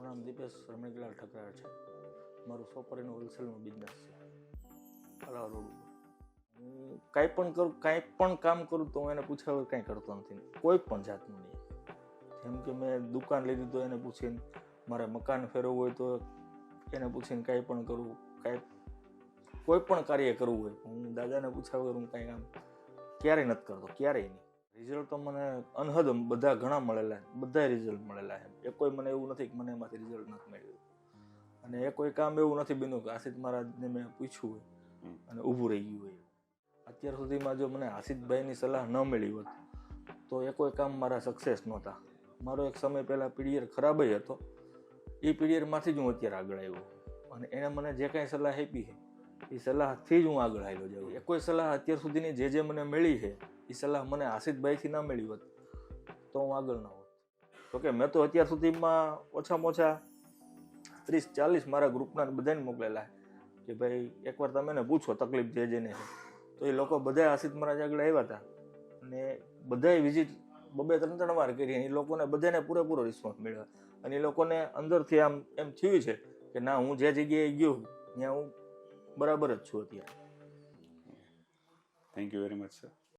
નામ દીપેશ રમણીકલાલ ઠકરાર છે. મારું સોપરીનું હોલસેલનું બિઝનેસ છે અલાવા રોડ ઉપર. હું કાંઈ પણ કામ કરું તો હું એને પૂછ્યા વગર કાંઈ કરતો નથી, કોઈ પણ જાતનું નહીં. જેમ કે મેં દુકાન લીધી તો એને પૂછીને, મારે મકાન ફેરવવું હોય તો એને પૂછીને કાંઈ પણ કરવું, કોઈ પણ કાર્ય કરવું હોય હું દાદાને પૂછ્યા વગર હું કાંઈ કામ ક્યારેય નથી કરતો, ક્યારેય નહીં. રિઝલ્ટ તો મને અનહદ બધા ઘણા મળેલા, બધા રિઝલ્ટ મળેલા છે. એ કોઈ મને એવું નથી કે મને એમાંથી રિઝલ્ટ નથી મળ્યું. અને એ કોઈ કામ એવું નથી બન્યું કે આશિષ મહારાજને મેં પૂછ્યું હોય અને ઊભું રહી ગયું હોય. અત્યાર સુધીમાં જો મને આશિષભાઈની સલાહ ન મળી હોત તો એ કોઈ કામ મારા સક્સેસ નહોતા. મારો એક સમય પહેલાં પીડીયર ખરાબ જ હતો. એ પીડીયરમાંથી જ હું અત્યારે આગળ આવ્યો અને એણે મને જે કાંઈ સલાહ આપી છે એ સલાહથી જ હું આગળ આવ્યો જાઉં. એ કોઈ સલાહ અત્યાર સુધીની જે મને મળી છે એ સલાહ મને આશિષભાઈથી ના મળી હોત તો હું આગળ ના હોત. તો કે મેં તો અત્યાર સુધીમાં ઓછામાં ઓછા 30-40 મારા ગ્રુપના બધાને મોકલેલા કે ભાઈ એકવાર તમે એને પૂછો તકલીફ જેને છે. તો એ લોકો બધા આશિષ મહારાજ આગળ આવ્યા હતા અને બધાએ વિઝિટ 2-3 વાર કરી. એ લોકોને બધાને પૂરેપૂરો રિસ્પોન્સ મળ્યો અને એ લોકોને અંદરથી આમ એમ થયું છે કે ના, હું જે જગ્યાએ ગયો ત્યાં હું બરાબર જ છું અત્યારે. Thank you very much sir.